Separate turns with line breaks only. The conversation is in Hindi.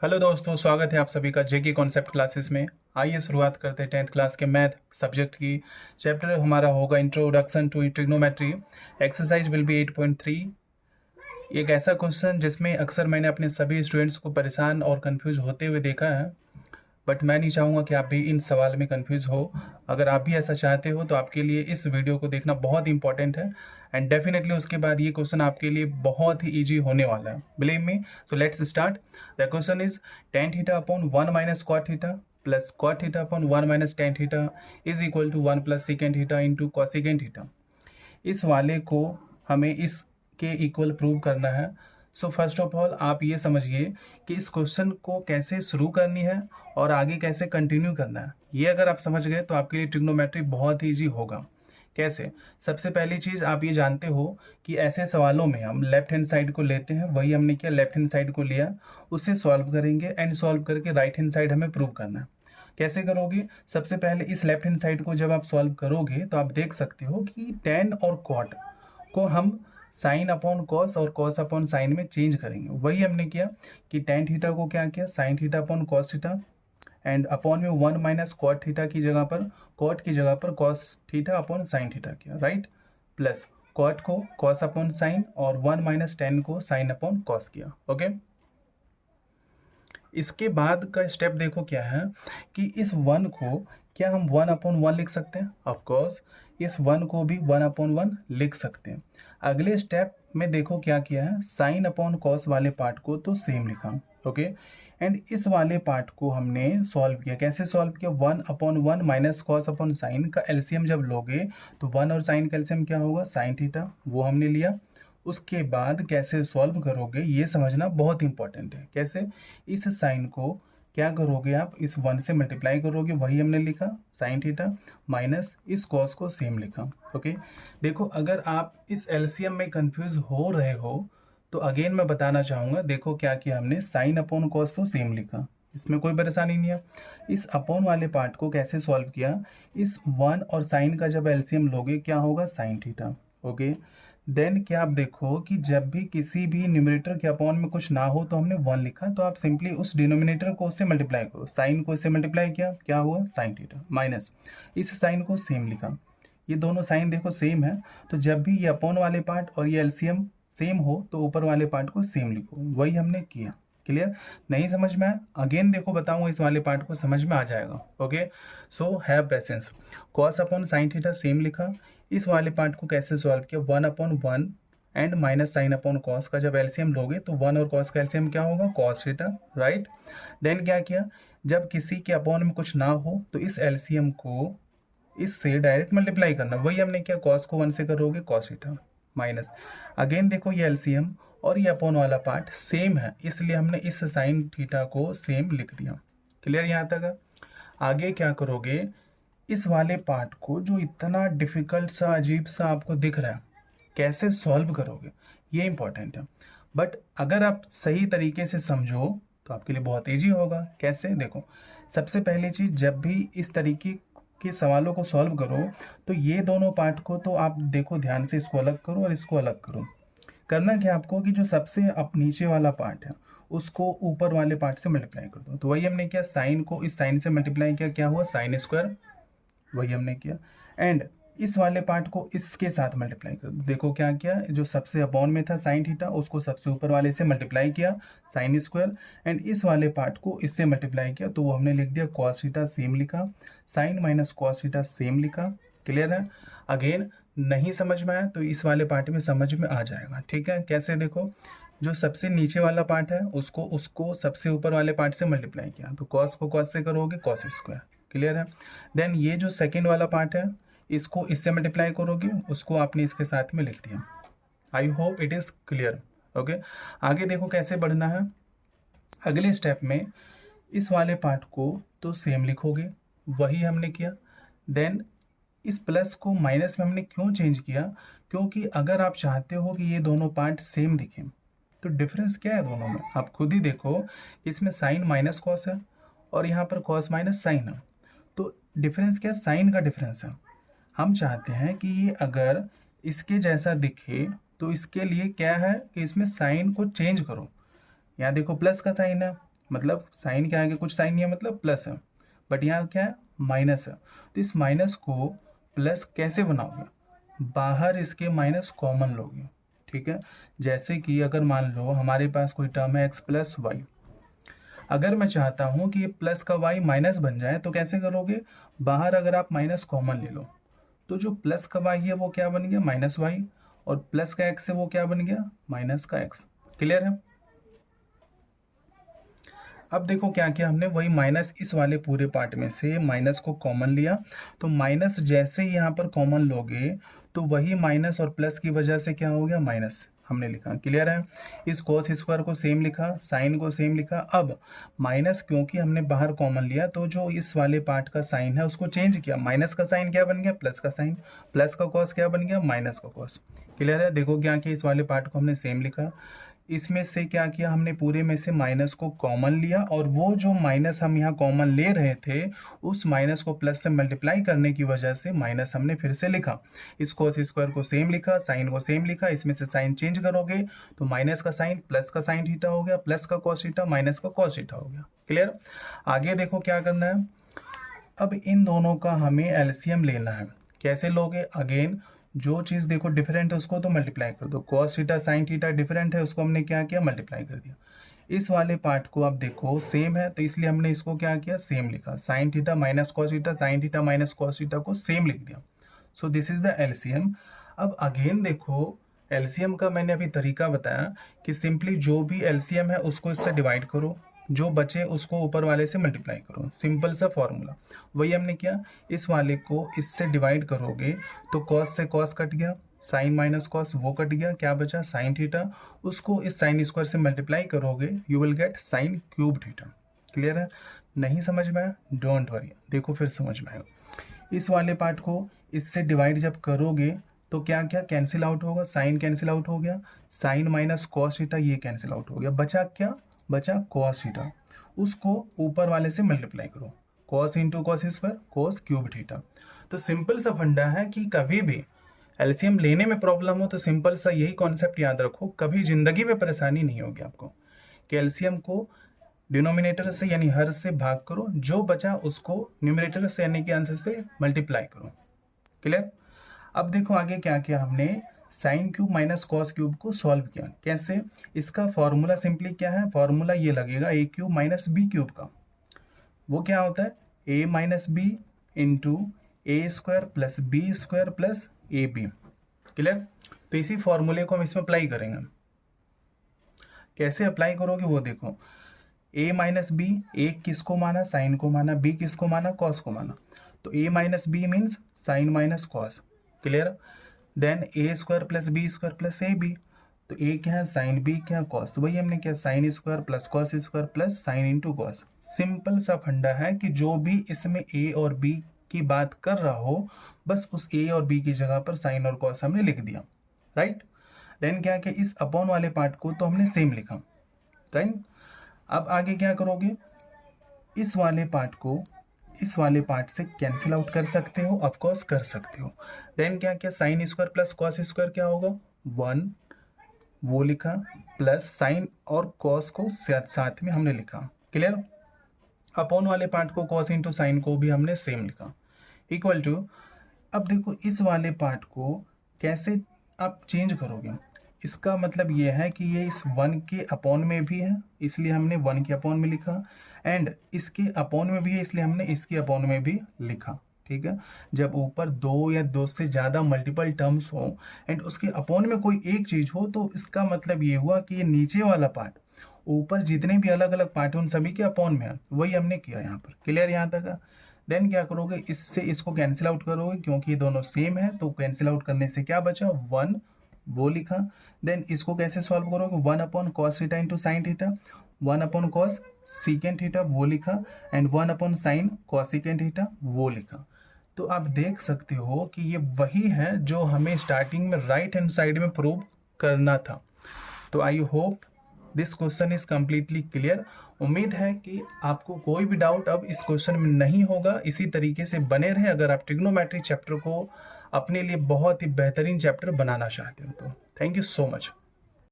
हेलो दोस्तों, स्वागत है आप सभी का जेके कॉन्सेप्ट क्लासेस में। आइए शुरुआत करते हैं 10th क्लास के मैथ सब्जेक्ट की। चैप्टर हमारा होगा introduction to trigonometry. Exercise will be 8.3। एक ऐसा क्वेश्चन जिसमें अक्सर मैंने अपने सभी स्टूडेंट्स को परेशान और कंफ्यूज होते हुए देखा है, बट मैं नहीं चाहूँगा कि आप भी इन सवाल में कंफ्यूज हो। अगर आप भी ऐसा चाहते हो तो आपके लिए इस वीडियो को देखना बहुत इंपॉर्टेंट है, एंड डेफिनेटली उसके बाद ये क्वेश्चन आपके लिए बहुत ही ईजी होने वाला है, believe me. So let's start. The question is tan theta upon 1 minus cot theta plus cot theta upon 1 minus tan theta is equal to 1 plus secant theta into cosecant theta. इस वाले को हमें इसके इक्वल प्रूव करना है। सो फर्स्ट ऑफ ऑल आप ये समझिए कि इस क्वेश्चन को कैसे शुरू करनी है और आगे कैसे कंटिन्यू करना है। ये अगर आप समझ गए तो आपके लिए ट्रिग्नोमेट्री बहुत ईजी होगा। कैसे? सबसे पहली चीज़ आप ये जानते हो कि ऐसे सवालों में हम लेफ्ट हैंड साइड को लेते हैं, वही हमने किया, लेफ्ट हैंड साइड को लिया, उससे सॉल्व करेंगे एंड सॉल्व करके राइट हैंड साइड हमें प्रूव करना है। कैसे करोगे? सबसे पहले इस लेफ्ट हैंड साइड को जब आप सॉल्व करोगे तो आप देख सकते हो कि tan और cot को हम साइन अपॉन कॉस और कॉस अपॉन साइन में चेंज करेंगे। वही हमने किया कि tan थीटा को क्या किया, sine theta upon cos theta, and upon में 1 माइनस कॉट थीटा की जगह पर, कॉट की जगह पर cos theta upon sine theta किया, राइट। प्लस कॉट को कॉस अपॉन साइन और 1 माइनस tan को साइन अपॉन कॉस किया। ओके, इसके बाद का स्टेप देखो क्या है कि इस 1 को क्या हम 1 अपॉन 1 लिख सकते हैं? ऑफ कोर्स इस 1 को भी 1 अपॉन 1 लिख सकते हैं। अगले स्टेप में देखो क्या किया है, साइन अपॉन कॉस वाले पार्ट को तो सेम लिखा, ओके, एंड इस वाले पार्ट को हमने सॉल्व किया। कैसे सॉल्व किया? 1 upon 1 minus cos upon sine का एलसीएम जब लोगे तो 1 और साइन का एलसीएम क्या होगा, साइन थीटा, वो हमने लिया। उसके बाद कैसे सॉल्व करोगे ये समझना बहुत इंपॉर्टेंट है। कैसे? इस साइन को क्या करोगे आप, इस 1 से मल्टीप्लाई करोगे, वही हमने लिखा साइन थीटा, माइनस इस कॉस को सेम लिखा। ओके, देखो अगर आप इस एलसीएम में कंफ्यूज हो रहे हो तो अगेन मैं बताना चाहूँगा, देखो क्या किया हमने, साइन अपॉन कॉस तो सेम लिखा, इसमें कोई परेशानी नहीं है। इस अपॉन वाले पार्ट को कैसे सॉल्व किया, इस 1 और साइन का जब एलसीएम लोगे क्या होगा, साइन थीटा। ओके, देन क्या आप देखो कि जब भी किसी भी न्यूमरेटर के अपॉन में कुछ ना हो तो हमने 1 लिखा, तो आप सिंपली उस डिनोमिनेटर को उससे मल्टीप्लाई करो, साइन को इससे मल्टीप्लाई किया, क्या हुआ, साइन थीटा, माइनस इस साइन को सेम लिखा। ये दोनों साइन देखो सेम है, तो जब भी ये अपॉन वाले पार्ट और ये एलसीएम सेम हो तो ऊपर वाले पार्ट को सेम लिखो, वही हमने किया। क्लियर? नहीं समझ में आया? अगेन देखो बताऊंगा, इस वाले पार्ट को समझ में आ जाएगा। Okay, so have patience. Cos upon sine theta same लिखा, इस वाले पार्ट को कैसे सॉल्व किया, 1 upon 1 and minus sine upon cos का जब एलसीएम लोगे तो 1 और कॉस का एलसीएम क्या होगा, कॉस थीटा, राइट। देन क्या किया, जब किसी के अपॉन में कुछ ना हो तो इस एलसीएम को इससे डायरेक्ट मल्टीप्लाई करना, वही हमने किया, कॉस को 1 से करोगे कॉस थीटा, माइनस अगेन देखो ये एलसीएम और ये अपॉन वाला पार्ट सेम है, इसलिए हमने इस साइन थीटा को सेम लिख दिया। क्लियर यहाँ तक? आगे क्या करोगे, इस वाले पार्ट को जो इतना डिफिकल्ट सा अजीब सा आपको दिख रहा है, कैसे सॉल्व करोगे ये इंपॉर्टेंट है। बट अगर आप सही तरीके से समझो तो आपके लिए बहुत ईजी होगा। कैसे? देखो, सबसे पहली चीज़, जब भी इस तरीके के सवालों को सॉल्व करो तो ये दोनों पार्ट को तो आप देखो ध्यान से, इसको अलग करो और इसको अलग करो। करना क्या आपको कि जो सबसे अब नीचे वाला पार्ट है उसको ऊपर वाले पार्ट से मल्टीप्लाई कर दो, तो वही हमने किया, साइन को इस साइन से मल्टीप्लाई किया, क्या हुआ, साइन स्क्वायर, वही हमने किया। एंड इस वाले पार्ट को इसके साथ मल्टीप्लाई कर दो, देखो क्या किया, जो सबसे अपॉन में था साइन थीटा उसको सबसे ऊपर वाले से मल्टीप्लाई किया, साइन स्क्वायर, एंड इस वाले पार्ट को इससे मल्टीप्लाई किया तो वो हमने लिख दिया कॉस थीटा, सेम लिखा, sine minus cos theta same लिखा। क्लियर है? अगेन नहीं समझ में आया तो इस वाले पार्ट में समझ में आ जाएगा। ठीक है? कैसे? देखो, जो सबसे नीचे वाला पार्ट है उसको उसको सबसे ऊपर वाले पार्ट से मल्टीप्लाई किया, तो कॉस को कॉस से करोगे, कॉस स्क्वायर। क्लियर है? देन ये जो सेकेंड वाला पार्ट है इसको इससे मल्टीप्लाई करोगे, उसको आपने इसके साथ में लिख दिया। I hope it is clear. Okay, आगे देखो कैसे बढ़ना है। अगले स्टेप में इस वाले पार्ट को तो सेम लिखोगे, वही हमने किया। देन इस प्लस को माइनस में हमने क्यों चेंज किया, क्योंकि अगर आप चाहते हो कि ये दोनों पार्ट सेम दिखें तो डिफरेंस क्या है दोनों में, आप खुद ही देखो, इसमें साइन माइनस कॉस है और यहाँ पर कॉस माइनस साइन है, तो डिफरेंस क्या है, साइन का डिफरेंस है। हम चाहते हैं कि ये अगर इसके जैसा दिखे तो इसके लिए क्या है कि इसमें साइन को चेंज करो। यहाँ देखो प्लस का साइन है, मतलब साइन क्या है कि कुछ साइन नहीं है मतलब प्लस है, बट यहाँ क्या है माइनस है। तो इस माइनस को प्लस कैसे बनाओगे, बाहर इसके माइनस कॉमन लोगे, ठीक है। जैसे कि अगर मान लो हमारे पास कोई टर्म है x प्लस वाई, अगर मैं चाहता हूँ कि ये प्लस का y माइनस बन जाए तो कैसे करोगे, बाहर अगर आप माइनस कॉमन ले लो तो जो प्लस का y है वो क्या बन गया माइनस वाई, और प्लस का x है वो क्या बन गया माइनस का x। क्लियर है। अब देखो क्या किया हमने, वही माइनस इस वाले पूरे पार्ट में से माइनस को कॉमन लिया, तो माइनस जैसे ही यहाँ पर कॉमन लोगे तो वही माइनस और प्लस की वजह से क्या हो गया माइनस हमने लिखा। क्लियर है। इस कोस स्क्वायर को सेम लिखा, साइन को सेम लिखा। अब माइनस क्योंकि हमने बाहर कॉमन लिया तो जो इस वाले पार्ट का साइन है उसको चेंज किया, माइनस का साइन क्या बन गया प्लस का साइन, प्लस का कॉस क्या बन गया माइनस का कॉस। क्लियर है। देखो क्या किया, इस वाले पार्ट को हमने सेम लिखा, इसमें से क्या किया हमने पूरे में से माइनस को कॉमन लिया, और वो जो माइनस हम यहाँ कॉमन ले रहे थे उस माइनस को प्लस से मल्टीप्लाई करने की वजह से माइनस हमने फिर से लिखा। इस कोस स्क्वायर को सेम लिखा, साइन को सेम लिखा, इसमें से साइन चेंज करोगे तो माइनस का साइन प्लस का साइन थीटा हो गया, प्लस का कॉस थीटा माइनस का कॉस थीटा हो गया। क्लियर। आगे देखो क्या करना है, अब इन दोनों का हमें एलसीएम लेना है। कैसे लोगे, अगेन जो चीज़ देखो डिफरेंट है उसको तो मल्टीप्लाई कर दो, cos theta sine theta different है उसको हमने क्या किया मल्टीप्लाई कर दिया। इस वाले पार्ट को आप देखो सेम है तो इसलिए हमने इसको क्या किया सेम लिखा, sine theta minus cos theta sine theta minus cos theta को सेम लिख दिया। So this is the LCM. अब अगेन देखो एलसीएम का मैंने अभी तरीका बताया कि सिंपली जो भी एलसीएम है उसको इससे डिवाइड करो, जो बचे उसको ऊपर वाले से मल्टीप्लाई करो, सिंपल सा फॉर्मूला। वही हमने किया, इस वाले को इससे डिवाइड करोगे तो कॉस से कॉस कट गया, साइन माइनस कॉस वो कट गया, क्या बचा साइन थीटा, उसको इस साइन स्क्वायर से मल्टीप्लाई करोगे you will get sine cube theta. Clear है। नहीं समझ में आया डोंट वरी, देखो फिर समझ में आएगा। इस वाले पार्ट को इससे डिवाइड जब करोगे तो क्या क्या कैंसिल आउट होगा, साइन कैंसिल आउट हो गया, साइन माइनस कॉस थीटा ये कैंसिल आउट हो गया, बचा क्या बचा कॉस थीटा, उसको ऊपर वाले से मल्टीप्लाई करो, cos into cos square cos cube theta. तो सिंपल सा फंडा है कि कभी भी एलसीएम लेने में प्रॉब्लम हो तो सिंपल सा यही कॉन्सेप्ट याद रखो, कभी जिंदगी में परेशानी नहीं होगी आपको कि एलसीएम को डिनोमिनेटर से यानी हर से भाग करो, जो बचा उसको न्यूमरेटर से यानी कि आंसर से मल्टीप्लाई करो। क्लियर। अब देखो आगे क्या किया हमने, sine cube minus cos cube को सॉल्व किया। कैसे, इसका फॉर्मूला सिंपली क्या है, फॉर्मूला ये लगेगा A cube minus B cube का, वो क्या होता है A minus B into A square plus B square plus A B. Clear. तो इसी फॉर्मूले को हम इसमें अप्लाई करेंगे। कैसे अप्लाई करोगे वो देखो, ए माइनस बी, ए किसको माना साइन को माना, बी किसको माना कॉस को माना, तो A minus B means sine minus cos. Clear. Then A square plus B square plus A B, तो ए क्या है साइन, बी क्या है कॉस, वही हमने क्या sine square plus cos square plus sine into cos. Simple सा फंडा है कि जो भी इसमें ए और बी की बात कर रहा हो बस उस ए और बी की जगह पर साइन और कॉस हमने लिख दिया, राइट। देन क्या कि इस अपॉन वाले पार्ट को तो हमने सेम लिखा, राइट। अब आगे क्या करोगे, इस वाले पार्ट को इस वाले पार्ट से कैंसिल आउट कर सकते हो, ऑफकोर्स कर सकते हो। देन क्या क्या sine square plus cos square क्या होगा 1, वो लिखा, प्लस साइन और कॉस को साथ में हमने लिखा। क्लियर। अपॉन वाले पार्ट को कॉस इंटू साइन को भी हमने सेम लिखा, इक्वल टू। अब देखो इस वाले पार्ट को कैसे आप चेंज करोगे, इसका मतलब ये है कि ये इस 1 के अपॉन में भी है इसलिए हमने 1 के अपॉन में लिखा, एंड इसके अपॉन में भी है इसलिए हमने इसके अपॉन में भी लिखा। ठीक है। जब ऊपर 2 या 2 से ज़्यादा मल्टीपल टर्म्स हो एंड उसके अपॉन में कोई एक चीज़ हो तो इसका मतलब ये हुआ कि ये नीचे वाला पार्ट ऊपर जितने भी अलग अलग पार्ट हैं उन सभी के अपॉन में है, वही हमने किया यहाँ पर। क्लियर यहाँ तक। देन क्या करोगे, इससे इसको कैंसिल आउट करोगे क्योंकि ये दोनों सेम है, तो कैंसिल आउट करने से क्या बचा 1, वो लिखा। देन इसको कैसे सॉल्व करोगे, 1 upon cos theta into sine theta, 1 upon cos secant theta वो लिखा, and 1 upon sine cosecant theta वो लिखा। तो आप देख सकते हो कि ये वही है जो हमें स्टार्टिंग में राइट हैंड साइड में प्रूव करना था। तो I hope this question is completely clear. उम्मीद है कि आपको कोई भी डाउट अब इस क्वेश्चन में नहीं होगा। इसी तरीके से बने रहें अगर आप ट्रिग्नोमेट्री चैप्टर को अपने लिए बहुत ही बेहतरीन चैप्टर बनाना चाहते हो तो। Thank you so much.